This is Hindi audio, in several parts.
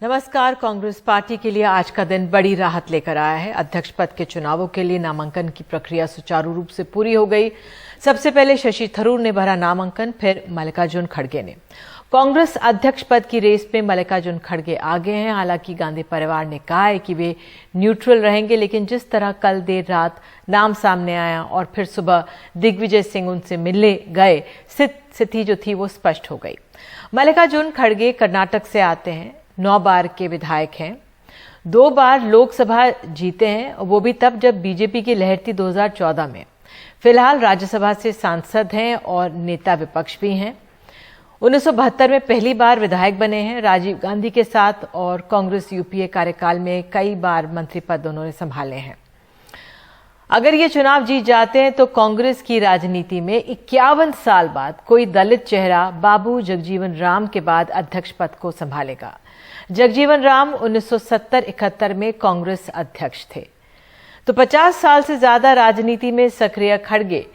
नमस्कार। कांग्रेस पार्टी के लिए आज का दिन बड़ी राहत लेकर आया है। अध्यक्ष पद के चुनावों के लिए नामांकन की प्रक्रिया सुचारू रूप से पूरी हो गई। सबसे पहले शशि थरूर ने भरा नामांकन, फिर मल्लिकार्जुन खड़गे ने। कांग्रेस अध्यक्ष पद की रेस में मल्लिकार्जुन खड़गे आगे हैं। हालांकि गांधी परिवार ने कहा है कि वे न्यूट्रल रहेंगे, लेकिन जिस तरह कल देर रात नाम सामने आया और फिर सुबह दिग्विजय सिंह उनसे मिलने गए, स्थिति जो थी वो स्पष्ट हो गई। मल्लिकार्जुन खड़गे कर्नाटक से आते हैं, 9 बार के विधायक हैं, 2 बार लोकसभा जीते हैं, वो भी तब जब बीजेपी की लहर थी 2014 में। फिलहाल राज्यसभा से सांसद हैं और नेता विपक्ष भी हैं। 1972 में पहली बार विधायक बने हैं राजीव गांधी के साथ, और कांग्रेस यूपीए कार्यकाल में कई बार मंत्री पद उन्होंने संभाले हैं। अगर ये चुनाव जीत जाते हैं तो कांग्रेस की राजनीति में 51 साल बाद कोई दलित चेहरा बाबू जगजीवन राम के बाद अध्यक्ष पद को संभालेगा। जगजीवन राम 1970-71 में कांग्रेस अध्यक्ष थे। तो 50 साल से ज्यादा राजनीति में सक्रिय खड़गे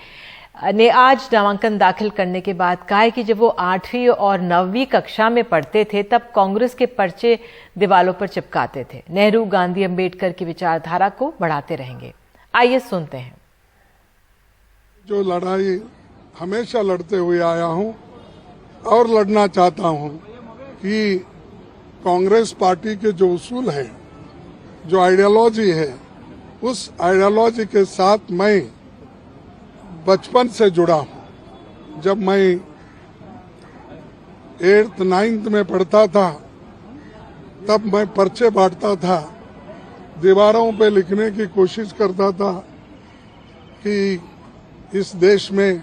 ने आज नामांकन दाखिल करने के बाद कहा है कि जब वो 8वीं और 9वीं कक्षा में पढ़ते थे तब कांग्रेस के पर्चे दीवालों पर चिपकाते थे। नेहरू, गांधी, अंबेडकर की विचारधारा को बढ़ाते रहेंगे। आइए सुनते हैं। जो लड़ाई हमेशा लड़ते हुए आया हूं और लड़ना चाहता हूं कि कांग्रेस पार्टी के जो उसूल हैं, जो आइडियोलॉजी है, उस आइडियोलॉजी के साथ मैं बचपन से जुड़ा हूं। जब मैं 8th 9th में पढ़ता था तब मैं पर्चे बांटता था, दीवारों पे लिखने की कोशिश करता था कि इस देश में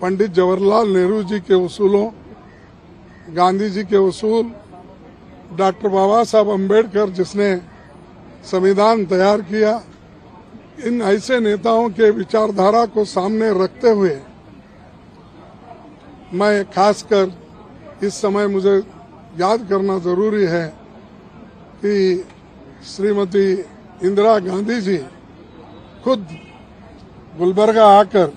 पंडित जवाहरलाल नेहरू जी के उसूलों, गांधी जी के उसूल, डॉक्टर बाबा साहब अम्बेडकर जिसने संविधान तैयार किया, इन ऐसे नेताओं के विचारधारा को सामने रखते हुए मैं खासकर इस समय मुझे याद करना जरूरी है कि श्रीमती इंदिरा गांधी जी खुद गुलबर्गा आकर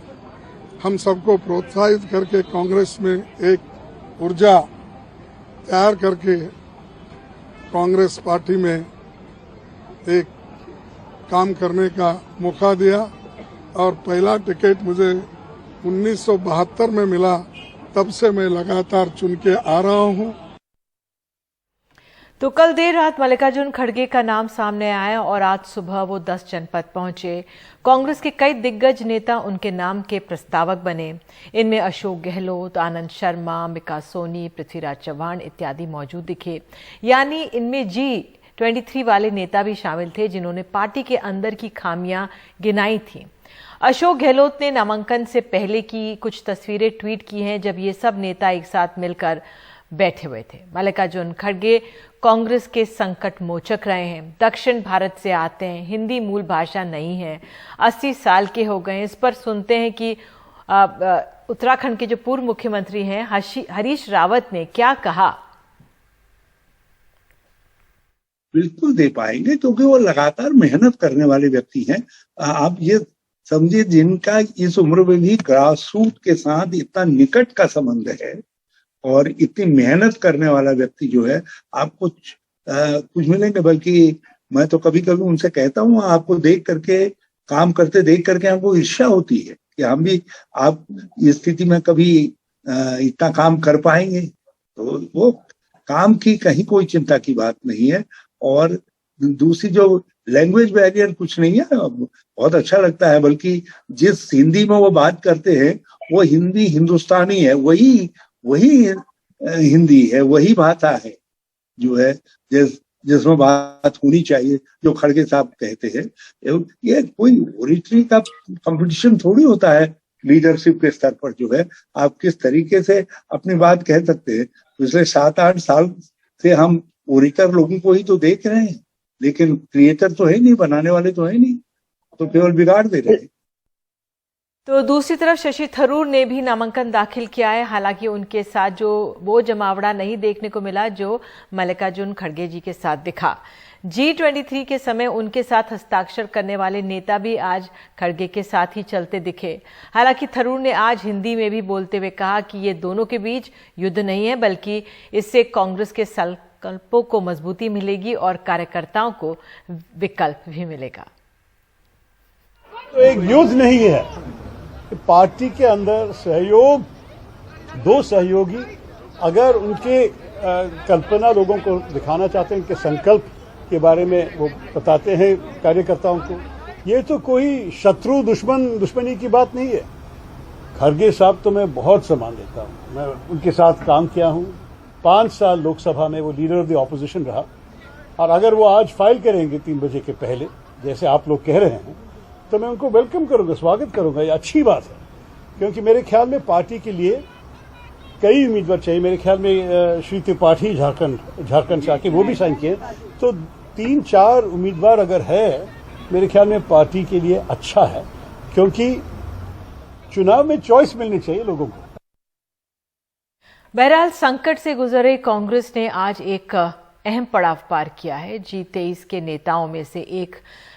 हम सबको प्रोत्साहित करके कांग्रेस में एक ऊर्जा तैयार करके कांग्रेस पार्टी में एक काम करने का मौका दिया, और पहला टिकट मुझे 1972 में मिला। तब से मैं लगातार चुन के आ रहा हूं। तो कल देर रात मल्लिकार्जुन खड़गे का नाम सामने आया और आज सुबह वो 10 जनपद पहुंचे। कांग्रेस के कई दिग्गज नेता उनके नाम के प्रस्तावक बने। इनमें अशोक गहलोत, आनंद शर्मा, मिका सोनी, पृथ्वीराज चव्हाण इत्यादि मौजूद दिखे। यानी इनमें G23 वाले नेता भी शामिल थे जिन्होंने पार्टी के अंदर की खामियां गिनाई थी। अशोक गहलोत ने नामांकन से पहले की कुछ तस्वीरें ट्वीट की हैं जब ये सब नेता एक साथ मिलकर बैठे हुए थे। मल्लिकार्जुन खड़गे कांग्रेस के संकट मोचक रहे हैं। दक्षिण भारत से आते हैं, हिंदी मूल भाषा नहीं है, 80 साल के हो गए। इस पर सुनते हैं कि उत्तराखंड के जो पूर्व मुख्यमंत्री हैं हरीश रावत ने क्या कहा। बिल्कुल दे पाएंगे, क्योंकि वो लगातार मेहनत करने वाले व्यक्ति हैं। आप ये समझिए, जिनका इस उम्र में भी ग्रास रूट के साथ इतना निकट का संबंध है और इतनी मेहनत करने वाला व्यक्ति जो है, आप कुछ मिलेंगे। बल्कि मैं तो कभी कभी उनसे कहता हूँ, आपको देख करके, काम करते देख करके हमको ईर्ष्या होती है कि हम भी आप इस स्थिति में कभी इतना काम कर पाएंगे। तो वो काम की कहीं कोई चिंता की बात नहीं है। और दूसरी जो लैंग्वेज बैरियर कुछ नहीं है, बहुत अच्छा लगता है। बल्कि जिस हिंदी में वो बात करते हैं वो हिंदी हिंदुस्तानी है, वही हिंदी है, वही भाषा है जो है जिसमें बात होनी चाहिए, जो खड़गे साहब कहते हैं। ये कोई ओरिटरी का कंपटीशन थोड़ी होता है। लीडरशिप के स्तर पर जो है आप किस तरीके से अपनी बात कह सकते हैं। पिछले 7-8 साल से हम ओरिटर लोगों को ही तो देख रहे हैं, लेकिन क्रिएटर तो है नहीं, बनाने वाले तो है नहीं, तो केवल बिगाड़ दे रहे हैं। तो दूसरी तरफ शशि थरूर ने भी नामांकन दाखिल किया है। हालांकि उनके साथ जो वो जमावड़ा नहीं देखने को मिला जो मल्लिकार्जुन खड़गे जी के साथ दिखा। G23 के समय उनके साथ हस्ताक्षर करने वाले नेता भी आज खड़गे के साथ ही चलते दिखे। हालांकि थरूर ने आज हिंदी में भी बोलते हुए कहा कि ये दोनों के बीच युद्ध नहीं है, बल्कि इससे कांग्रेस के संकल्पों को मजबूती मिलेगी और कार्यकर्ताओं को विकल्प भी मिलेगा। तो एक युद्ध नहीं है, पार्टी के अंदर सहयोग, दो सहयोगी अगर उनके कल्पना लोगों को दिखाना चाहते हैं, उनके संकल्प के बारे में वो बताते हैं कार्यकर्ताओं को, ये तो कोई शत्रु दुश्मनी की बात नहीं है। खड़गे साहब तो मैं बहुत सम्मान देता हूँ, मैं उनके साथ काम किया हूँ, 5 साल लोकसभा में वो लीडर ऑफ द ऑपोजिशन रहा, और अगर वो आज फाइल करेंगे 3 बजे के पहले जैसे आप लोग कह रहे हैं तो मैं उनको वेलकम करूंगा, स्वागत करूंगा, ये अच्छी बात है। क्योंकि मेरे ख्याल में पार्टी के लिए कई उम्मीदवार चाहिए। मेरे ख्याल में श्री त्रिपाठी झारखंड से आके वो भी साइन किए, तो 3-4 उम्मीदवार अगर है मेरे ख्याल में पार्टी के लिए अच्छा है, क्योंकि चुनाव में चॉइस मिलनी चाहिए लोगों को। बहरहाल संकट से गुजरे कांग्रेस ने आज एक अहम पड़ाव पार किया है। G23 के नेताओं में से एक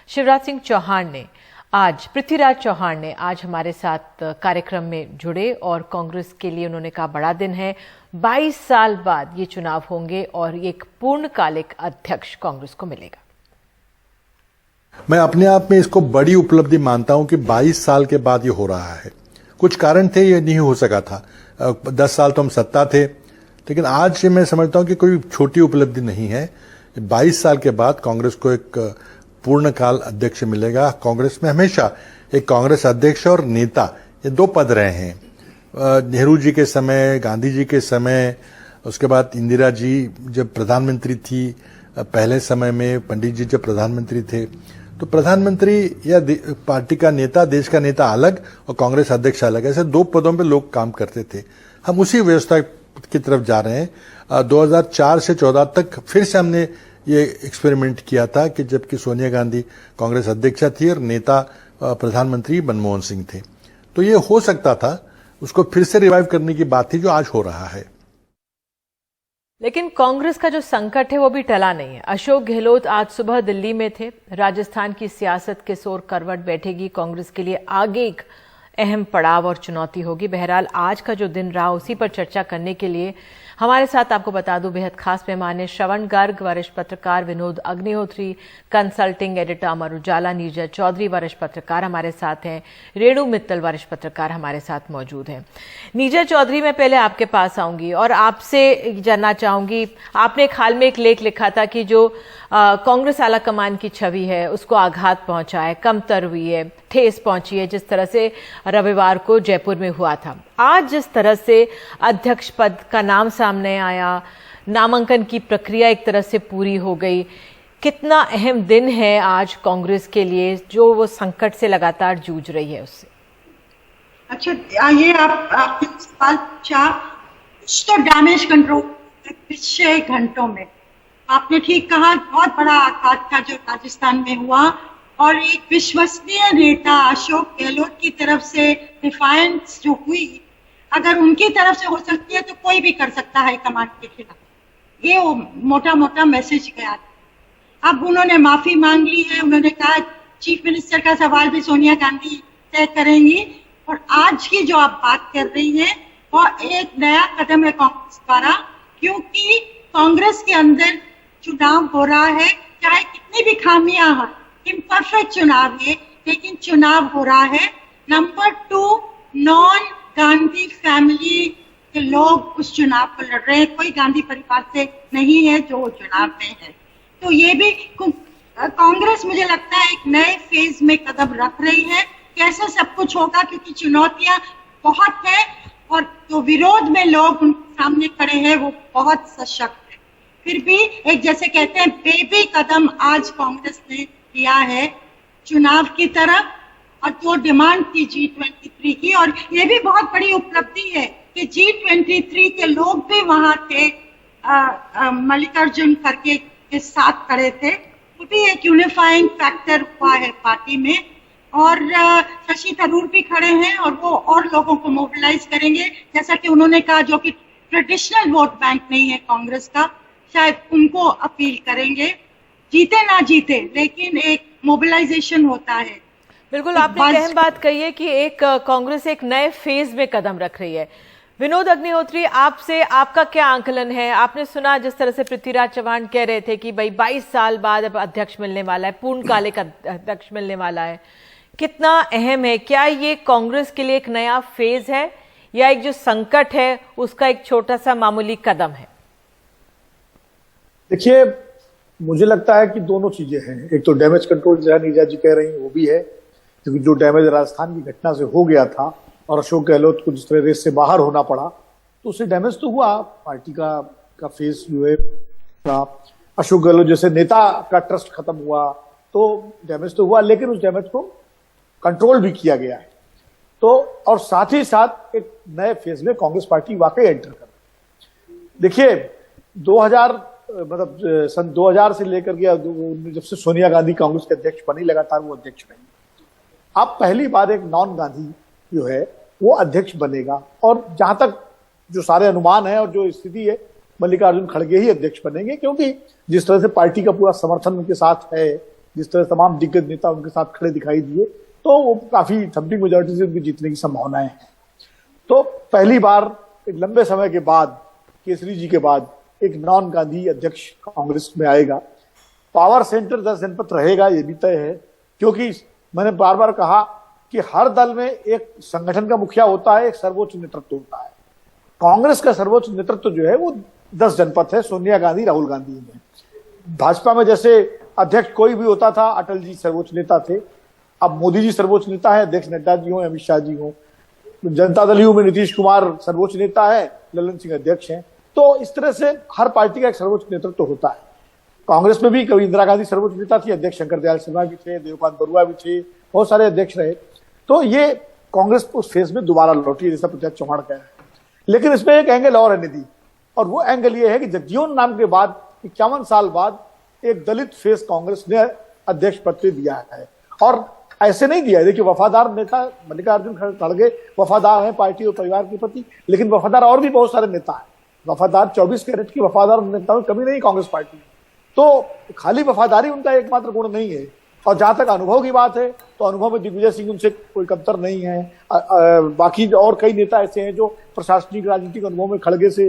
शिवराज सिंह चौहान ने पृथ्वीराज चौहान ने आज हमारे साथ कार्यक्रम में जुड़े और कांग्रेस के लिए उन्होंने कहा बड़ा दिन है, 22 साल बाद ये चुनाव होंगे और एक पूर्णकालिक अध्यक्ष कांग्रेस को मिलेगा। मैं अपने आप में इसको बड़ी उपलब्धि मानता हूं कि 22 साल के बाद ये हो रहा है। कुछ कारण थे, ये नहीं हो सका था। 10 साल तो हम सत्ता थे, लेकिन आज मैं समझता हूं कि कोई छोटी उपलब्धि नहीं है। 22 साल के बाद कांग्रेस को एक पूर्णकाल अध्यक्ष मिलेगा। कांग्रेस में हमेशा एक कांग्रेस अध्यक्ष और नेता, ये 2 पद रहे हैं। नेहरू जी के समय, गांधी जी के समय, उसके बाद इंदिरा जी जब प्रधानमंत्री थी, पहले समय में पंडित जी जब प्रधानमंत्री थे, तो प्रधानमंत्री या पार्टी का नेता, देश का नेता अलग और कांग्रेस अध्यक्ष अलग, ऐसे 2 पदों पे लोग काम करते थे। हम उसी व्यवस्था की तरफ जा रहे हैं। 2004 से 14 तक फिर से हमने ये एक्सपेरिमेंट किया था कि जबकि सोनिया गांधी कांग्रेस अध्यक्षा थी और नेता प्रधानमंत्री मनमोहन सिंह थे, तो ये हो सकता था। उसको फिर से रिवाइव करने की बात थी, जो आज हो रहा है। लेकिन कांग्रेस का जो संकट है वो भी टला नहीं है। अशोक गहलोत आज सुबह दिल्ली में थे। राजस्थान की सियासत के सोर करवट बैठेगी। कांग्रेस के लिए आगे एक अहम पड़ाव और चुनौती होगी। बहरहाल आज का जो दिन रहा उसी पर चर्चा करने के लिए हमारे साथ, आपको बता दूं, बेहद खास मेहमान है श्रवण गर्ग, वरिष्ठ पत्रकार विनोद अग्निहोत्री, कंसल्टिंग एडिटर अमर उजाला, नीरजा चौधरी वरिष्ठ पत्रकार हमारे साथ हैं, रेणु मित्तल वरिष्ठ पत्रकार हमारे साथ मौजूद हैं। नीरजा चौधरी, मैं पहले आपके पास आऊंगी और आपसे जानना चाहूंगी, आपने एक हाल में एक लेख लिखा था कि जो कांग्रेस आला कमान की छवि है उसको आघात पहुंचा है, कमतर हुई है, ठेस पहुंची है, जिस तरह से रविवार को जयपुर में हुआ था। आज जिस तरह से अध्यक्ष पद का नाम सामने आया, नामांकन की प्रक्रिया एक तरह से पूरी हो गई, कितना अहम दिन है आज कांग्रेस के लिए, जो वो संकट से लगातार जूझ रही है उससे? अच्छा, ये आपने सवाल पूछा, कुछ तो डैमेज कंट्रोल पिछले घंटों में, आपने ठीक कहा, बहुत बड़ा आघात था जो राजस्थान में हुआ और एक विश्वसनीय नेता अशोक गहलोत की तरफ से डिफायंस जो हुई, अगर उनकी तरफ से हो सकती है तो कोई भी कर सकता है कमान के खिलाफ, ये वो मोटा मोटा मैसेज गया था। अब उन्होंने माफी मांग ली है, उन्होंने कहा चीफ मिनिस्टर का सवाल भी सोनिया गांधी तय करेंगी, और आज की जो आप बात कर रही हैं वो एक नया कदम है कांग्रेस द्वारा, क्योंकि कांग्रेस के अंदर चुनाव हो रहा है, चाहे कितनी भी खामियां हो, इम्परफेक्ट चुनाव है लेकिन चुनाव हो रहा है। नंबर 2, नॉन गांधी फैमिली के लोग उस चुनाव को लड़ रहे हैं, कोई गांधी परिवार से नहीं है जो चुनाव में है। तो ये भी कांग्रेस मुझे लगता है एक नए फेज में कदम रख रही है। कैसे सब कुछ होगा, क्योंकि चुनौतियां बहुत है और जो विरोध में लोग उनके सामने खड़े हैं वो बहुत सशक्त है। फिर भी एक, जैसे कहते हैं, बेबी कदम आज कांग्रेस ने लिया है चुनाव की तरफ, और जो डिमांड थी G23 की, और ये भी बहुत बड़ी उपलब्धि है कि G23 के लोग भी वहां थे, मल्लिकार्जुन खड़गे के साथ खड़े थे, वो भी एक यूनिफाइंग फैक्टर हुआ है पार्टी में। और शशि थरूर भी खड़े हैं और वो और लोगों को मोबिलाइज करेंगे, जैसा कि उन्होंने कहा, जो कि ट्रेडिशनल वोट बैंक नहीं है कांग्रेस का, शायद उनको अपील करेंगे। जीते ना जीते लेकिन एक मोबिलाइजेशन होता है। बिल्कुल, आपने अहम बात कही है कि एक कांग्रेस एक नए फेज में कदम रख रही है। विनोद अग्निहोत्री, आपसे आपका क्या आंकलन है? आपने सुना जिस तरह से पृथ्वीराज चव्हाण कह रहे थे कि भाई 22 साल बाद अब अध्यक्ष मिलने वाला है, पूर्णकालिक अध्यक्ष मिलने वाला है, कितना अहम है? क्या ये कांग्रेस के लिए एक नया फेज है या एक जो संकट है उसका एक छोटा सा मामूली कदम है? देखिए, मुझे लगता है कि दोनों चीजें हैं। एक तो डैमेज कंट्रोल जैसा नीरजा जी कह रही हैं वो भी है, क्योंकि जो डैमेज राजस्थान की घटना से हो गया था और अशोक गहलोत को जिस तरह रेस से बाहर होना पड़ा, तो उससे डैमेज तो हुआ। पार्टी का फेस जो है, अशोक गहलोत जैसे नेता का ट्रस्ट खत्म हुआ तो डैमेज तो हुआ, लेकिन उस डैमेज को कंट्रोल भी किया गया है। तो और साथ ही साथ एक नए फेज में कांग्रेस पार्टी वाकई एंटर कर रही है। देखिए, 2000 से लेकर के जब से सोनिया गांधी कांग्रेस के अध्यक्ष बनी, लगातार वो अध्यक्ष रही। अब पहली बार एक नॉन गांधी जो है वो अध्यक्ष बनेगा, और जहां तक जो सारे अनुमान है और जो स्थिति है, मल्लिकार्जुन खड़गे ही अध्यक्ष बनेंगे, क्योंकि जिस तरह से पार्टी का पूरा समर्थन उनके साथ है, जिस तरह तमाम दिग्गज नेता उनके साथ खड़े दिखाई दिए, तो वो काफी थम्पिंग मेजॉरिटी से उनकी जीतने की संभावनाएं हैं। तो पहली बार एक लंबे समय के बाद, केसरी जी के बाद, एक नॉन गांधी अध्यक्ष कांग्रेस में आएगा। पावर सेंटर 10 जनपद रहेगा, ये भी तय है, क्योंकि मैंने बार बार कहा कि हर दल में एक संगठन का मुखिया होता है, एक सर्वोच्च नेतृत्व होता है। कांग्रेस का सर्वोच्च नेतृत्व जो है वो 10 जनपद है, सोनिया गांधी, राहुल गांधी ने। भाजपा में जैसे अध्यक्ष कोई भी होता था, अटल जी सर्वोच्च नेता थे, अब मोदी जी सर्वोच्च नेता है, अध्यक्ष नड्डा जी हो, अमित शाह जी हो। जनता दल यू में नीतीश कुमार सर्वोच्च नेता है, ललन सिंह अध्यक्ष हैं। तो इस तरह से हर पार्टी का एक सर्वोच्च नेतृत्व होता है। कांग्रेस में भी कभी इंदिरा गांधी सर्वोच्च नेता थी, अध्यक्ष शंकर दयाल शर्मा भी थे, देवकांत बरुआ भी थे, बहुत सारे अध्यक्ष रहे। तो ये कांग्रेस उस फेज में दोबारा लौटी है, जैसा पृथ्वीराज चव्हाण कह रहे हैं। लेकिन इसमें एक एंगल और है निधि, और वो एंगल ये है कि जगजीवन राम के बाद 51 साल बाद एक दलित फेस कांग्रेस ने अध्यक्ष पद पे दिया है, और ऐसे नहीं दिया है। देखिए, वफादार नेता मल्लिकार्जुन खड़गे वफादार हैं पार्टी और परिवार के प्रति, लेकिन वफादार और भी बहुत सारे नेता हैं। वफादार 24 कैरेट की वफादार नेताओं में कमी नहीं कांग्रेस पार्टी में। तो खाली वफादारी उनका एकमात्र गुण नहीं है। और जहां तक अनुभव की बात है, तो अनुभव में दिग्विजय सिंह उनसे कोई कमतर नहीं है। बाकी और कई नेता ऐसे हैं जो प्रशासनिक राजनीतिक अनुभव में खड़गे से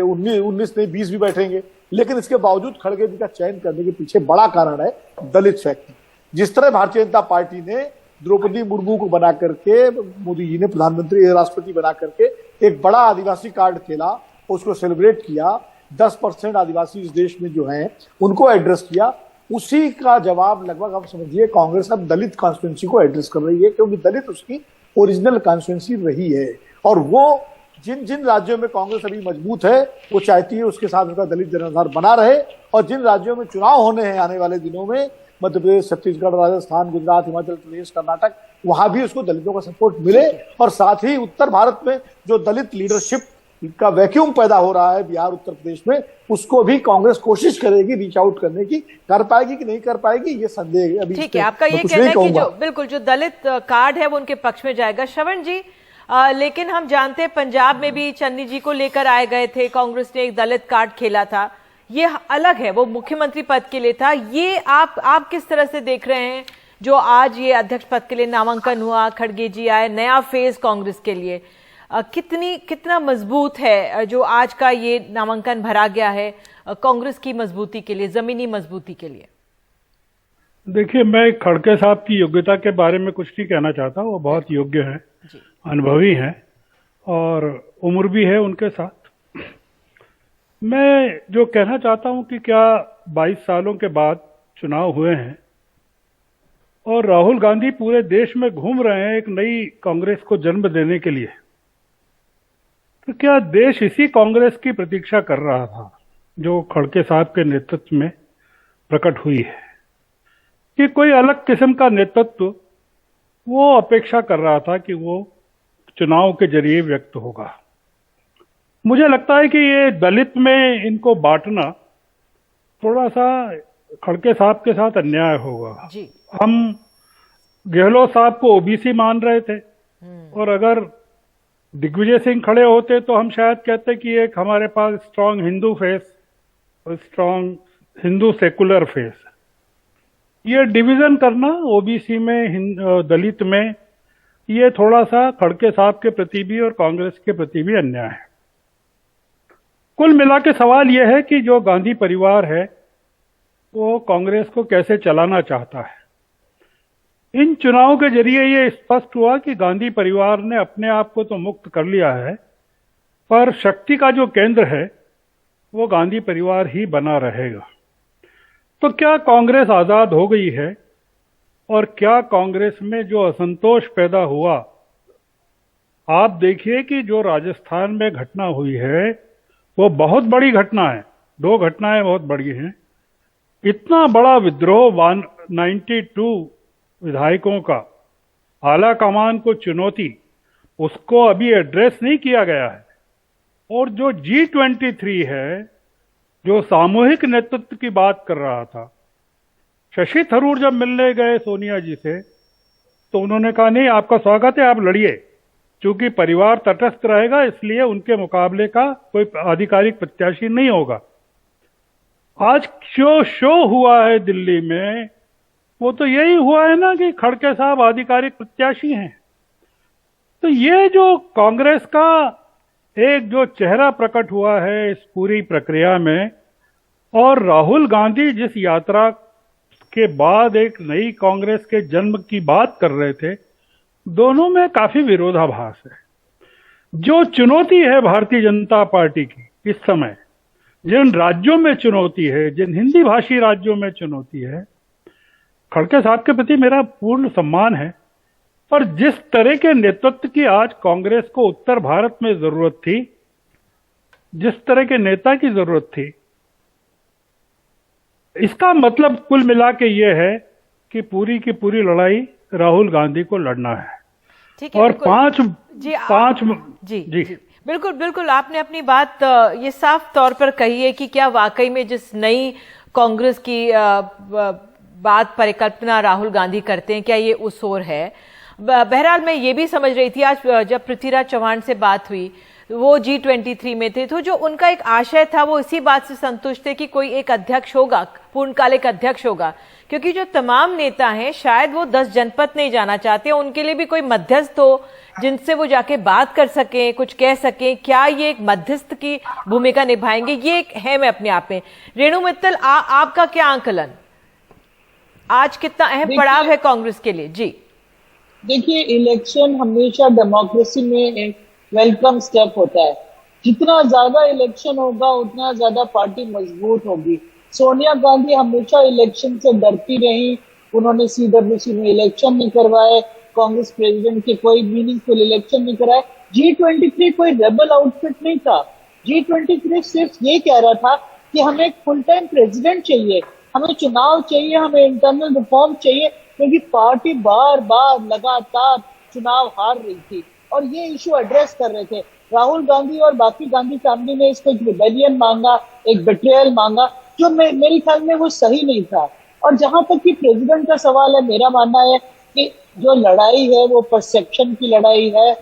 19 नहीं 20 भी बैठेंगे, लेकिन इसके बावजूद खड़गे जी का चयन करने के पीछे बड़ा कारण है दलित फैक्टर। जिस तरह भारतीय जनता पार्टी ने द्रौपदी मुर्मू को बना करके, मोदी जी ने प्रधानमंत्री राष्ट्रपति बना करके एक बड़ा आदिवासी कार्ड खेला, उसको सेलिब्रेट किया, 10% आदिवासी इस देश में जो हैं उनको एड्रेस किया, उसी का जवाब लगभग आप समझिए कांग्रेस अब दलित कॉन्स्टिट्यूंसी को एड्रेस कर रही है, क्योंकि दलित उसकी ओरिजिनल कॉन्स्टिट्यूंसी रही है। और वो जिन जिन राज्यों में कांग्रेस अभी मजबूत है, वो चाहती है उसके साथ उसका दलित जनाधार बना रहे, और जिन राज्यों में चुनाव होने हैं आने वाले दिनों में, मध्य प्रदेश, छत्तीसगढ़, राजस्थान, गुजरात, हिमाचल प्रदेश, कर्नाटक, वहां भी उसको दलितों का सपोर्ट मिले। और साथ ही उत्तर भारत में जो दलित लीडरशिप का वैक्यूम पैदा हो रहा है बिहार, उत्तर प्रदेश में, उसको भी कांग्रेस कोशिश करेगी रीच आउट करने की। कर पाएगी कि नहीं कर पाएगी, ये संदेह है अभी। ठीक है, आपका ये कहना है कि जो बिल्कुल जो दलित कार्ड है वो उनके पक्ष में जाएगा। श्रवण जी, लेकिन हम जानते हैं पंजाब में भी चन्नी जी को लेकर आए गए थे, कांग्रेस ने एक दलित कार्ड खेला था, ये अलग है, वो मुख्यमंत्री पद के लिए था। ये आप किस तरह से देख रहे हैं जो आज ये अध्यक्ष पद के लिए नामांकन हुआ, खड़गे जी आए, नया फेज कांग्रेस के लिए, कितना मजबूत है जो आज का ये नामांकन भरा गया है कांग्रेस की मजबूती के लिए, जमीनी मजबूती के लिए? देखिए, मैं खड़गे साहब की योग्यता के बारे में कुछ नहीं कहना चाहता। वो बहुत योग्य है, अनुभवी है और उम्र भी है उनके साथ। मैं जो कहना चाहता हूं कि क्या 22 सालों के बाद चुनाव हुए हैं और राहुल गांधी पूरे देश में घूम रहे हैं एक नई कांग्रेस को जन्म देने के लिए, तो क्या देश इसी कांग्रेस की प्रतीक्षा कर रहा था जो खड़गे साहब के नेतृत्व में प्रकट हुई है, कि कोई अलग किस्म का नेतृत्व वो अपेक्षा कर रहा था कि वो चुनाव के जरिए व्यक्त होगा। मुझे लगता है कि ये दलित में इनको बांटना थोड़ा सा खड़गे साहब के साथ अन्याय होगा जी। हम गहलोत साहब को ओबीसी मान रहे थे, और अगर दिग्विजय सिंह खड़े होते तो हम शायद कहते कि एक हमारे पास स्ट्रांग हिंदू फेस और स्ट्रांग हिंदू सेकुलर फेस। ये डिवीजन करना ओबीसी में, दलित में ये थोड़ा सा खड़गे साहब के प्रति भी और कांग्रेस के प्रति भी अन्याय है। कुल मिला के सवाल यह है कि जो गांधी परिवार है वो कांग्रेस को कैसे चलाना चाहता है। इन चुनावों के जरिए ये स्पष्ट हुआ कि गांधी परिवार ने अपने आप को तो मुक्त कर लिया है, पर शक्ति का जो केंद्र है वो गांधी परिवार ही बना रहेगा। तो क्या कांग्रेस आजाद हो गई है? और क्या कांग्रेस में जो असंतोष पैदा हुआ, आप देखिए कि जो राजस्थान में घटना हुई है वो बहुत बड़ी घटना है। 2 घटनाएं बहुत बड़ी हैं। इतना बड़ा विद्रोह 192 विधायकों का, आला कमान को चुनौती, उसको अभी एड्रेस नहीं किया गया है। और जो G23 है, जो सामूहिक नेतृत्व की बात कर रहा था, शशि थरूर जब मिलने गए सोनिया जी से तो उन्होंने कहा नहीं, आपका स्वागत है, आप लड़िए, क्योंकि परिवार तटस्थ रहेगा, इसलिए उनके मुकाबले का कोई आधिकारिक प्रत्याशी नहीं होगा। आज जो शो हुआ है दिल्ली में वो तो यही हुआ है ना कि खड़गे साहब आधिकारिक प्रत्याशी हैं। तो ये जो कांग्रेस का एक जो चेहरा प्रकट हुआ है इस पूरी प्रक्रिया में, और राहुल गांधी जिस यात्रा के बाद एक नई कांग्रेस के जन्म की बात कर रहे थे, दोनों में काफी विरोधाभास है। जो चुनौती है भारतीय जनता पार्टी की इस समय, जिन राज्यों में चुनौती है, जिन हिंदी भाषी राज्यों में चुनौती है, खड़गे साहब के प्रति मेरा पूर्ण सम्मान है, पर जिस तरह के नेतृत्व की आज कांग्रेस को उत्तर भारत में जरूरत थी, जिस तरह के नेता की जरूरत थी, इसका मतलब कुल मिला के ये है कि पूरी की पूरी लड़ाई राहुल गांधी को लड़ना है। ठीक है, और जी बिल्कुल बिल्कुल, आपने अपनी बात ये साफ तौर पर कही है कि क्या वाकई में जिस नई कांग्रेस की बात परिकल्पना राहुल गांधी करते हैं, क्या ये उस ओर है। बहरहाल मैं ये भी समझ रही थी, आज जब पृथ्वीराज चौहान से बात हुई, वो G23 में थे, तो जो उनका एक आशय था वो इसी बात से संतुष्ट थे कि कोई एक अध्यक्ष होगा, पूर्णकालिक अध्यक्ष होगा, क्योंकि जो तमाम नेता हैं शायद वो 10 जनपद नहीं जाना चाहते, उनके लिए भी कोई मध्यस्थ हो जिनसे वो जाके बात कर सकें, कुछ कह सकें। क्या ये एक मध्यस्थ की भूमिका निभाएंगे? ये एक है मैं अपने आप में। रेणु मित्तल, आपका क्या आंकलन, आज कितना अहम पड़ाव है कांग्रेस के लिए? जी देखिए, इलेक्शन हमेशा डेमोक्रेसी में एक वेलकम स्टेप होता है। जितना ज्यादा इलेक्शन होगा उतना ज्यादा पार्टी मजबूत होगी। सोनिया गांधी हमेशा इलेक्शन से डरती रही, उन्होंने CWC में इलेक्शन नहीं करवाए, कांग्रेस प्रेसिडेंट के कोई मीनिंगफुल इलेक्शन नहीं कराए। G23 कोई रेबल आउटफिट नहीं था। G23 सिर्फ ये कह रहा था कि हमें एक फुल टाइम प्रेसिडेंट चाहिए, हमें चुनाव चाहिए, हमें इंटरनल रिफॉर्म चाहिए, क्योंकि पार्टी बार बार लगातार चुनाव हार रही थी और ये इशू एड्रेस कर रहे थे। राहुल गांधी और बाकी गांधी फैमिली ने इसको एक रिबेलियन मांगा, एक बेट्रियल मांगा, जो मेरे ख्याल में वो सही नहीं था। और जहां तक कि प्रेसिडेंट का सवाल है, मेरा मानना है कि जो लड़ाई है वो परसेप्शन की लड़ाई है।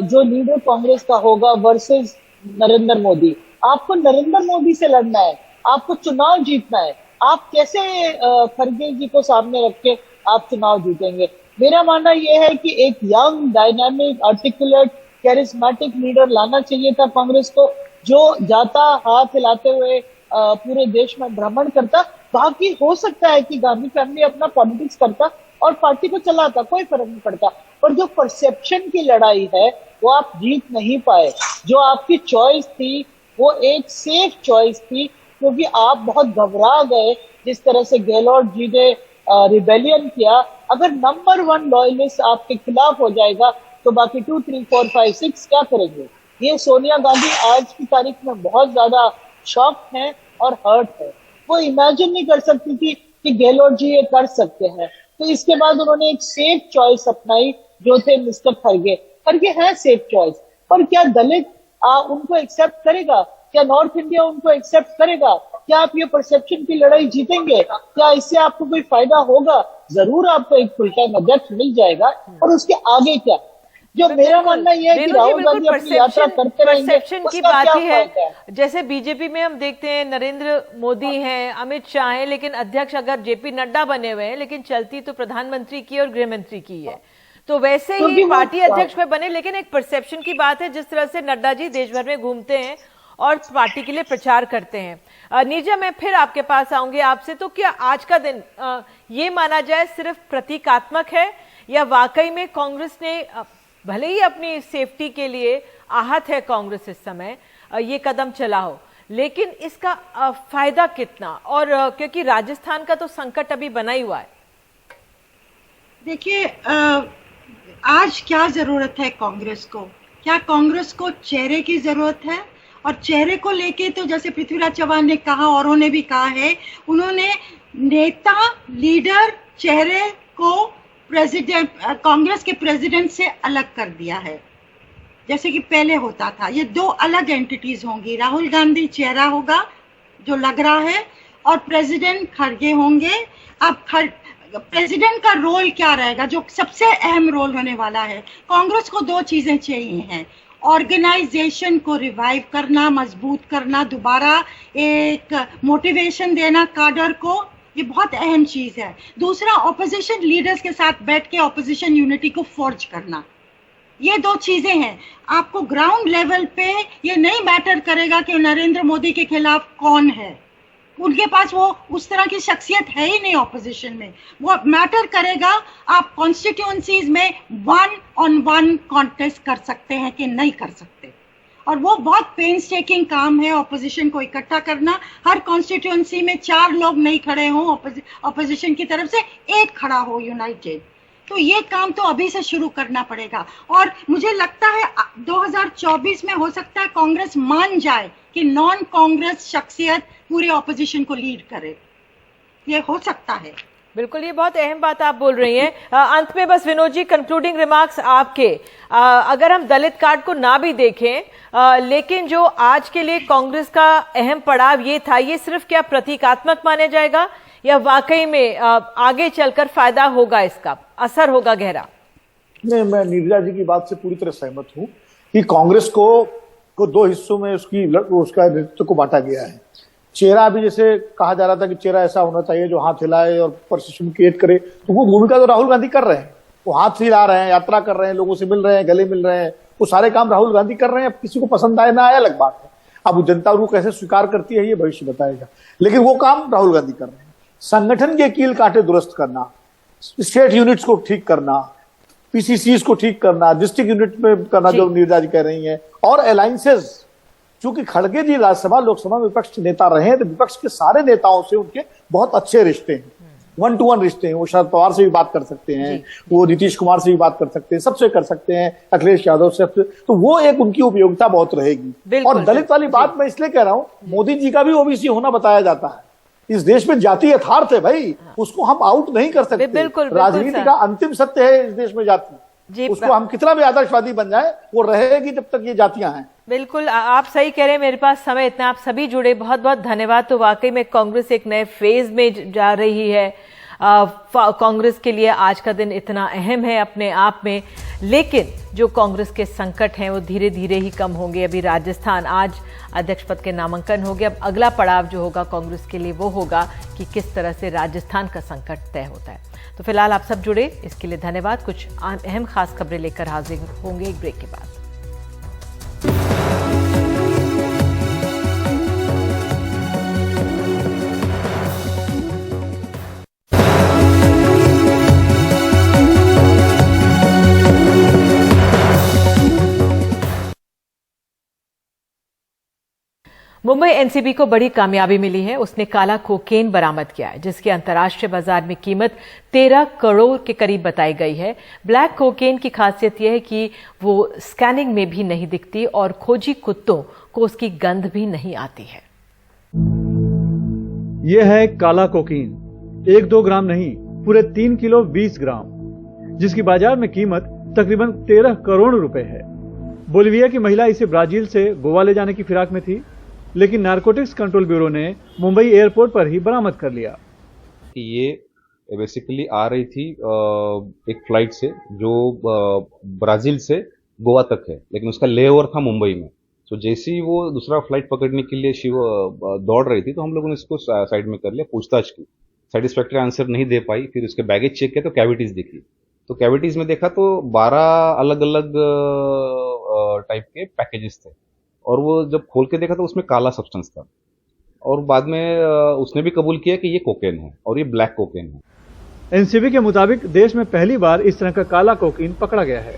जो लीडर कांग्रेस का होगा वर्सेस नरेंद्र मोदी, आपको नरेंद्र मोदी से लड़ना है, आपको चुनाव जीतना है। आप कैसे खड़गे जी को सामने रख के आप चुनाव जीतेंगे? मेरा मानना यह है कि एक young, dynamic, articulate, charismatic leader लाना चाहिए था कांग्रेस को, जो जाता हाथ हिलाते हुए पूरे देश में भ्रमण करता। बाकी हो सकता है कि गांधी फैमिली अपना पॉलिटिक्स करता और पार्टी को चलाता, कोई फर्क नहीं पड़ता। पर जो परसेप्शन की लड़ाई है वो आप जीत नहीं पाए। जो आपकी चॉइस थी वो एक सेफ चॉइस थी, क्योंकि आप बहुत घबरा गए जिस तरह से गहलोत जी ने रिबेलियन किया। अगर नंबर 1 लॉयलिस्ट आपके खिलाफ हो जाएगा तो बाकी 2, 3, 4, 5, 6 क्या करेंगे? ये सोनिया गांधी आज की तारीख में बहुत ज्यादा शॉक है और हर्ट है। वो इमेजिन नहीं कर सकती थी कि गहलोत जी ये कर सकते हैं। तो इसके बाद उन्होंने एक सेफ चॉइस अपनाई, जो थे मिस्टर खड़गे। खड़गे है सेफ चॉइस, पर क्या दलित उनको एक्सेप्ट करेगा? क्या नॉर्थ इंडिया उनको एक्सेप्ट करेगा? क्या आप ये परसेप्शन की लड़ाई जीतेंगे? क्या इससे आपको कोई फायदा होगा? जरूर आपको एक फुल टाइम अध्यक्ष मिल जाएगा, और उसके आगे क्या? जो मेरा मानना यह है कि राहुल गांधी अपनी यात्रा करते रहेंगे, की बात ही है। जैसे बीजेपी में हम देखते हैं नरेंद्र मोदी हैं, अमित शाह हैं, लेकिन अध्यक्ष अगर JP नड्डा बने हुए हैं, लेकिन चलती तो प्रधानमंत्री की और गृह मंत्री की है। तो वैसे क्योंकि ही वो- पार्टी अध्यक्ष में बने, लेकिन एक परसेप्शन की बात है जिस तरह से नड्डा जी देश भर में घूमते हैं और पार्टी के लिए प्रचार करते हैं। नीरजा, मैं फिर आपके पास आऊंगी आपसे, तो क्या आज का दिन ये माना जाए सिर्फ प्रतीकात्मक है या वाकई में कांग्रेस ने भले ही अपनी सेफ्टी के लिए आहत है कांग्रेस इस समय ये कदम चला हो, लेकिन इसका फायदा कितना, और क्योंकि राजस्थान का तो संकट अभी बना ही हुआ है। देखिए, आज क्या जरूरत है कांग्रेस को? क्या कांग्रेस को चेहरे की जरूरत है? और चेहरे को लेके तो जैसे पृथ्वीराज चौहान ने कहा, औरों ने भी कहा है, उन्होंने नेता, लीडर, चेहरे को प्रेसिडेंट, कांग्रेस के प्रेसिडेंट से अलग कर दिया है, जैसे कि पहले होता था। ये दो अलग एंटिटीज होंगी। राहुल गांधी चेहरा होगा जो लग रहा है, और प्रेसिडेंट खड़गे होंगे। अब प्रेसिडेंट का रोल क्या रहेगा, जो सबसे अहम रोल होने वाला है? कांग्रेस को दो चीजें चाहिए हैं: ऑर्गेनाइजेशन को रिवाइव करना, मजबूत करना, दोबारा एक मोटिवेशन देना काडर को, ये बहुत अहम चीज है। दूसरा, ऑपोजिशन लीडर्स के साथ बैठ के ऑपोजिशन यूनिटी को फोर्ज करना। ये दो चीजें हैं। आपको ग्राउंड लेवल पे ये नहीं मैटर करेगा कि नरेंद्र मोदी के खिलाफ कौन है, उनके पास वो उस तरह की शख्सियत है ही नहीं ऑपोजिशन में। वो मैटर करेगा आप कॉन्स्टिट्यूएंसीज में 1-on-1 कॉन्टेस्ट कर सकते हैं कि नहीं कर सकते, और वो बहुत पेंसटेकिंग काम है ऑपोजिशन को इकट्ठा करना। हर कॉन्स्टिट्यूएंसी में 4 लोग नहीं खड़े हों ऑपोजिशन की तरफ से, एक खड़ा हो यूनाइटेड। तो ये काम तो अभी से शुरू करना पड़ेगा, और मुझे लगता है 2024 में हो सकता है कांग्रेस मान जाए कि नॉन कांग्रेस शख्सियत पूरे ऑपोजिशन को लीड करे। ये हो सकता है। बिल्कुल, ये बहुत अहम बात आप बोल रही हैं। अंत में बस विनोद जी, कंक्लूडिंग रिमार्क्स आपके। अगर हम दलित कार्ड को ना भी देखें, लेकिन जो आज के लिए कांग्रेस का अहम पड़ाव ये था, ये सिर्फ क्या प्रतीकात्मक माना जाएगा या वाकई में आगे चलकर फायदा होगा, इसका असर होगा गहरा? नहीं, मैं नीरजा जी की बात से पूरी तरह सहमत हूं कि कांग्रेस को दो हिस्सों में उसका नेतृत्व को बांटा गया है। चेहरा भी, जैसे कहा जा रहा था कि चेहरा ऐसा होना चाहिए जो हाथ हिलाए और परसेप्शन क्रिएट करे, तो वो भूमिका तो राहुल गांधी कर रहे हैं। वो हाथ हिला रहे हैं, यात्रा कर रहे हैं, लोगों से मिल रहे हैं, गले मिल रहे हैं, वो सारे काम राहुल गांधी कर रहे हैं। अब किसी को पसंद आए ना आए अलग बात है, अब जनता उनको कैसे स्वीकार करती है ये भविष्य बताएगा, लेकिन वो काम राहुल गांधी कर रहे हैं। संगठन के कील कांटे दुरुस्त करना, स्टेट यूनिट्स को ठीक करना, पीसीसीज को ठीक करना, डिस्ट्रिक्ट यूनिट में करना जो नीरजा जी कह रही हैं, और अलायंसेस। चूंकि खड़गे जी राज्यसभा लोकसभा में विपक्ष नेता रहे हैं, तो विपक्ष के सारे नेताओं से उनके बहुत अच्छे रिश्ते हैं, 1-to-1 रिश्ते हैं। वो शरद पवार से भी बात कर सकते हैं, वो नीतीश कुमार से भी बात कर सकते हैं, सबसे कर सकते हैं, अखिलेश यादव से, तो वो एक उनकी उपयोगिता बहुत रहेगी। और दलित वाली बात मैं इसलिए कह रहा हूं, मोदी जी का भी ओबीसी होना बताया जाता है। इस देश में जाति यथार्थ है भाई, उसको हम आउट नहीं कर सकते। राजनीति का अंतिम सत्य है इस देश में जाति, उसको हम कितना भी आदर्शवादी बन जाए, वो रहेगी जब तक ये जातियां हैं। बिल्कुल, आप सही कह रहे हैं। मेरे पास समय इतना, आप सभी जुड़े, बहुत बहुत धन्यवाद। तो वाकई में कांग्रेस एक नए फेज में जा रही है। कांग्रेस के लिए आज का दिन इतना अहम है अपने आप में, लेकिन जो कांग्रेस के संकट हैं वो धीरे धीरे ही कम होंगे। अभी राजस्थान, आज अध्यक्ष पद के नामांकन हो गया। अब अगला पड़ाव जो होगा कांग्रेस के लिए वो होगा कि किस तरह से राजस्थान का संकट तय होता है। तो फिलहाल आप सब जुड़े, इसके लिए धन्यवाद। कुछ अहम खास खबरें लेकर हाजिर होंगे एक ब्रेक के बाद। मुंबई एनसीबी को बड़ी कामयाबी मिली है। उसने काला कोकेन बरामद किया है, जिसकी अंतर्राष्ट्रीय बाजार में कीमत 13 करोड़ के करीब बताई गई है। ब्लैक कोकेन की खासियत यह है कि वो स्कैनिंग में भी नहीं दिखती और खोजी कुत्तों को उसकी गंध भी नहीं आती है। यह है काला कोकीन, 1-2 ग्राम नहीं, पूरे 3 किलो 20 ग्राम, जिसकी बाजार में कीमत तकरीबन 13 करोड़ रुपए है। बोलिविया की महिला इसे ब्राजील से गोवा ले जाने की फिराक में थी, लेकिन नारकोटिक्स कंट्रोल ब्यूरो ने मुंबई एयरपोर्ट पर ही बरामद कर लिया। ये बेसिकली आ रही थी एक फ्लाइट से जो ब्राजील से गोवा तक है, लेकिन उसका लेओवर था मुंबई में। तो जैसे ही वो दूसरा फ्लाइट पकड़ने के लिए दौड़ रही थी, तो हम लोगों ने इसको साइड में कर लिया, पूछताछ की। सेटिस्फैक्टरी आंसर नहीं दे पाई, फिर उसके बैगेज चेक किया तो कैविटीज दिखी। तो कैविटीज में देखा तो 12 अलग अलग टाइप के पैकेजेस थे, और वो जब खोल के देखा तो उसमें काला सब्सटेंस था, और बाद में उसने भी कबूल किया कि ये कोकेन है और ये ब्लैक कोकेन है। एनसीबी के मुताबिक देश में पहली बार इस तरह का काला कोकीन पकड़ा गया है।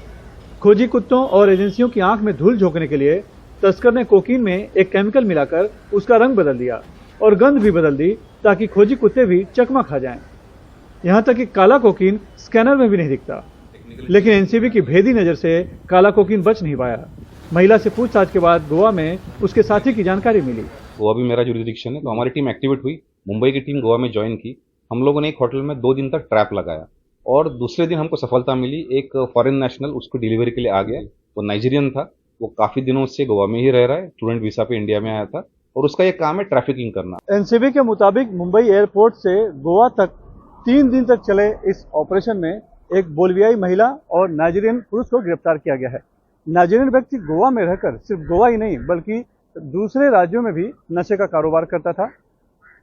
खोजी कुत्तों और एजेंसियों की आंख में धूल झोंकने के लिए तस्कर ने कोकीन में एक केमिकल मिलाकर उसका रंग बदल दिया और गंध भी बदल दी, ताकि खोजी कुत्ते भी चकमा खा जाएं। यहाँ तक कि काला कोकीन स्कैनर में भी नहीं दिखता, लेकिन एनसीबी की भेदी नजर से काला कोकीन बच नहीं पाया। महिला से पूछताछ के बाद गोवा में उसके साथी की जानकारी मिली। गोवा भी मेरा जुरिडिक्शन है, तो हमारी टीम एक्टिवेट हुई। मुंबई की टीम गोवा में ज्वाइन की। हम लोगों ने एक होटल में 2 दिन तक ट्रैप लगाया, और दूसरे दिन हमको सफलता मिली। एक फॉरेन नेशनल उसको डिलीवरी के लिए आ गया। वो नाइजीरियन था, वो काफी दिनों से गोवा में ही रह रहा है, स्टूडेंट वीसा पे इंडिया में आया था, और उसका एक काम है ट्रैफिकिंग करना। एनसीबी के मुताबिक मुंबई एयरपोर्ट से गोवा तक 3 दिन तक चले इस ऑपरेशन में एक बोलिवियाई महिला और नाइजीरियन पुरुष को गिरफ्तार किया गया है। नाइजीरियन व्यक्ति गोवा में रहकर सिर्फ गोवा ही नहीं बल्कि दूसरे राज्यों में भी नशे का कारोबार करता था।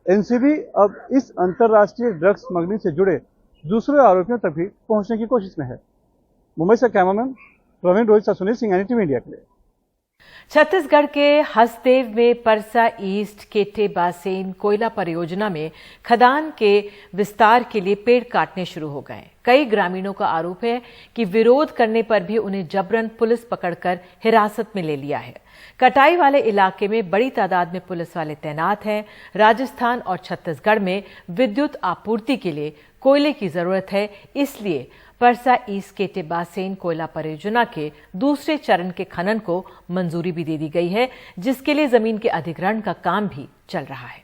एनसीबी अब इस अंतर्राष्ट्रीय ड्रग्स स्मगलिंग से जुड़े दूसरे आरोपियों तक भी पहुंचने की कोशिश में है। मुंबई से कैमरामैन प्रवीण रोहित से सुनील सिंह, एनडीटीवी इंडिया के लिए। छत्तीसगढ़ के हसदेव में परसा ईस्ट केटे बासेन कोयला परियोजना में खदान के विस्तार के लिए पेड़ काटने शुरू हो गए। कई ग्रामीणों का आरोप है कि विरोध करने पर भी उन्हें जबरन पुलिस पकड़कर हिरासत में ले लिया है। कटाई वाले इलाके में बड़ी तादाद में पुलिस वाले तैनात हैं। राजस्थान और छत्तीसगढ़ में विद्युत आपूर्ति के लिए कोयले की जरूरत है, इसलिए परसा ईस्ट केटे बासेन कोयला परियोजना के दूसरे चरण के खनन को मंजूरी भी दे दी गई है, जिसके लिए जमीन के अधिग्रहण का काम भी चल रहा है।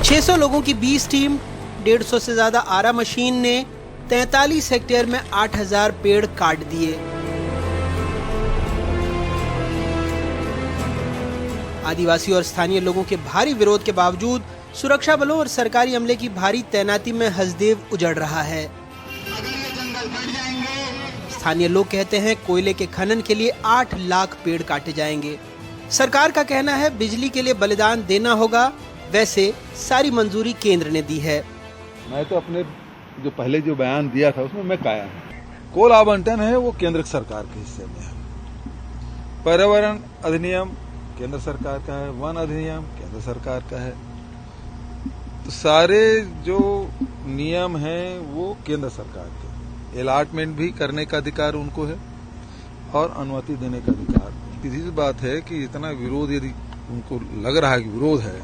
$600 लोगों की 20 टीम, 150 से ज्यादा आरा मशीन ने 43 हेक्टेयर में 8000 पेड़ काट दिए। आदिवासी और स्थानीय लोगों के भारी विरोध के बावजूद सुरक्षा बलों और सरकारी अमले की भारी तैनाती में हसदेव उजड़ रहा है। स्थानीय लोग कहते हैं कोयले के खनन के लिए 8 लाख पेड़ काटे जाएंगे। सरकार का कहना है बिजली के लिए बलिदान देना होगा, वैसे सारी मंजूरी केंद्र ने दी है। मैं तो अपने जो पहले जो बयान दिया था उसमें मैं कायम हूं। कोल आवंटन है वो केंद्र सरकार के हिस्से में है। पर्यावरण अधिनियम केंद्र सरकार का है, वन अधिनियम केंद्र सरकार का है, तो सारे जो नियम हैं वो केंद्र सरकार के। अलॉटमेंट भी करने का अधिकार उनको है और अनुमति देने का अधिकार। सीधी बात है कि इतना विरोध यदि उनको लग रहा है कि विरोध है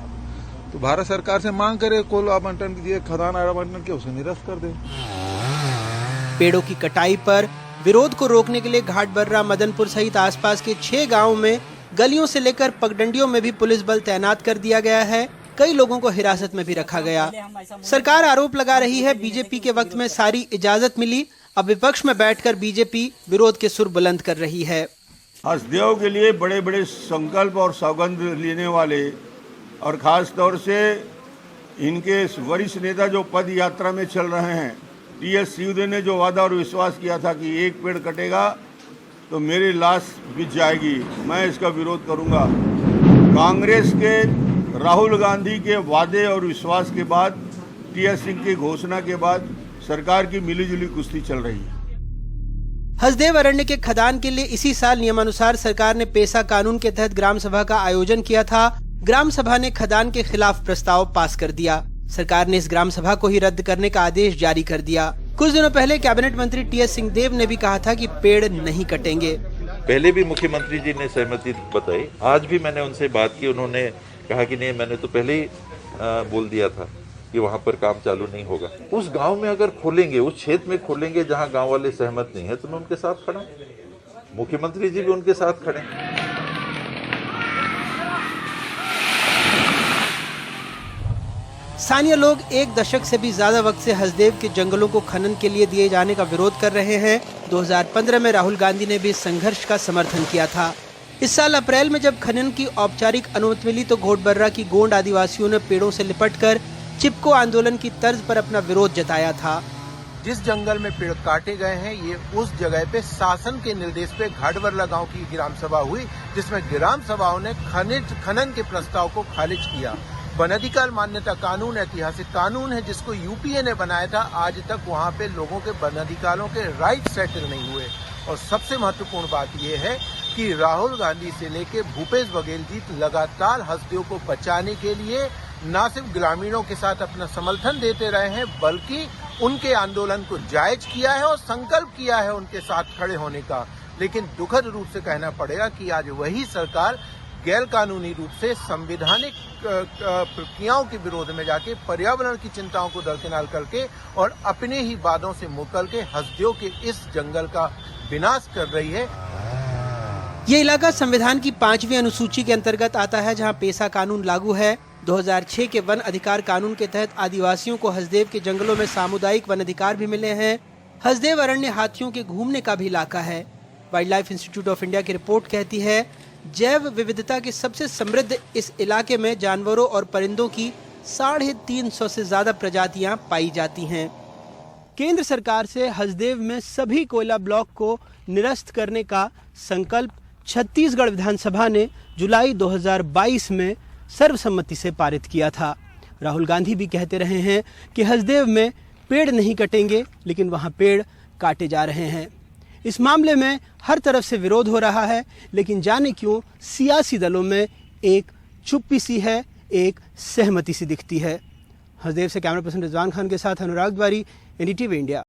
तो भारत सरकार से मांग करे कोल आवंटन कीजिए, खदान आवंटन के उसे निरस्त कर दे। पेड़ों की कटाई पर विरोध को रोकने के लिए घाटबर्रा, मदनपुर सहित आसपास के 6 गांवों में गलियों से लेकर पगडंडियों में भी पुलिस बल तैनात कर दिया गया है। कई लोगों को हिरासत में भी रखा गया। सरकार आरोप लगा रही है बीजेपी के वक्त में सारी इजाजत मिली, अब विपक्ष में बैठकर बीजेपी विरोध के सुर बुलंद कर रही है। हसदेव के लिए बड़े बड़े संकल्प और सौगंध लेने वाले और खास तौर से इनके वरिष्ठ नेता जो पद यात्रा में चल रहे हैं, टीएस सिंहदेव ने जो वादा और विश्वास किया था कि 1 पेड़ कटेगा तो मेरी लाश बिछ जाएगी, मैं इसका विरोध करूंगा। कांग्रेस के राहुल गांधी के वादे और विश्वास के बाद, टीएस सिंह की घोषणा के बाद सरकार की मिलीजुली कुश्ती चल रही है। हसदेव अरण्य के खदान के लिए इसी साल नियमानुसार सरकार ने पेशा कानून के तहत ग्राम सभा का आयोजन किया था। ग्राम सभा ने खदान के खिलाफ प्रस्ताव पास कर दिया। सरकार ने इस ग्राम सभा को ही रद्द करने का आदेश जारी कर दिया। कुछ दिनों पहले कैबिनेट मंत्री टीएस सिंहदेव ने भी कहा था कि पेड़ नहीं कटेंगे। पहले भी मुख्यमंत्री जी ने सहमति बताई, आज भी मैंने उनसे बात की, उन्होंने कहा कि नहीं, मैंने तो पहले ही बोल दिया था कि वहाँ पर काम चालू नहीं होगा। उस गांव में अगर खोलेंगे, उस क्षेत्र में खोलेंगे जहाँ गांव वाले सहमत नहीं है, तो मैं उनके साथ खड़ा हूँ। मुख्यमंत्री जी भी उनके साथ खड़े। स्थानीय लोग 1 दशक से भी ज्यादा वक्त से हसदेव के जंगलों को खनन के लिए दिए जाने का विरोध कर रहे हैं। 2015 में राहुल गांधी ने भी संघर्ष का समर्थन किया था। इस साल अप्रैल में जब खनन की औपचारिक अनुमति मिली तो घोटबर्रा की गोंड आदिवासियों ने पेड़ों से लिपटकर चिपको आंदोलन की तर्ज पर अपना विरोध जताया था। जिस जंगल में पेड़ काटे गए हैं, ये उस जगह पे शासन के निर्देश पे घाटबर्रा गांव की ग्राम सभा हुई, जिसमें ग्राम सभाओं ने खनन के प्रस्ताव को खारिज किया। वन अधिकार मान्यता कानून ऐतिहासिक कानून है जिसको यूपीए ने बनाया था। आज तक वहाँ पे लोगों के वन अधिकारों के राइट सेटल नहीं हुए। और सबसे महत्वपूर्ण बात यह है कि राहुल गांधी से लेकर भूपेश बघेल जी लगातार हस्तियों को बचाने के लिए न सिर्फ ग्रामीणों के साथ अपना समर्थन देते रहे हैं, बल्कि उनके आंदोलन को जायज किया है और संकल्प किया है उनके साथ खड़े होने का। लेकिन दुखद रूप से कहना पड़ेगा कि आज वही सरकार गैर कानूनी रूप से संवैधानिक प्रक्रियाओं के विरोध में जाके पर्यावरण की चिंताओं को दरकिनार करके और अपने ही वादों से मुकर के हस्तियों के इस जंगल का विनाश कर रही है। ये इलाका संविधान की 5वीं अनुसूची के अंतर्गत आता है, जहां पेशा कानून लागू है। 2006 के वन अधिकार कानून के तहत आदिवासियों को हसदेव के जंगलों में सामुदायिक वन अधिकार भी मिले हैं। हसदेव अरण्य हाथियों के घूमने का भी इलाका है। Wild life institute of India की रिपोर्ट कहती है, जैव विविधता के सबसे समृद्ध इस इलाके में जानवरों और परिंदों की 350 से ज्यादा प्रजातियां पाई जाती हैं। केंद्र सरकार से हसदेव में सभी कोयला ब्लॉक को निरस्त करने का संकल्प छत्तीसगढ़ विधानसभा ने जुलाई 2022 में सर्वसम्मति से पारित किया था। राहुल गांधी भी कहते रहे हैं कि हसदेव में पेड़ नहीं कटेंगे, लेकिन वहां पेड़ काटे जा रहे हैं। इस मामले में हर तरफ से विरोध हो रहा है, लेकिन जाने क्यों सियासी दलों में एक चुप्पी सी है, एक सहमति सी दिखती है। हसदेव से कैमरा पर्सन रिजवान खान के साथ अनुराग द्वारी, एनडीटीवी इंडिया।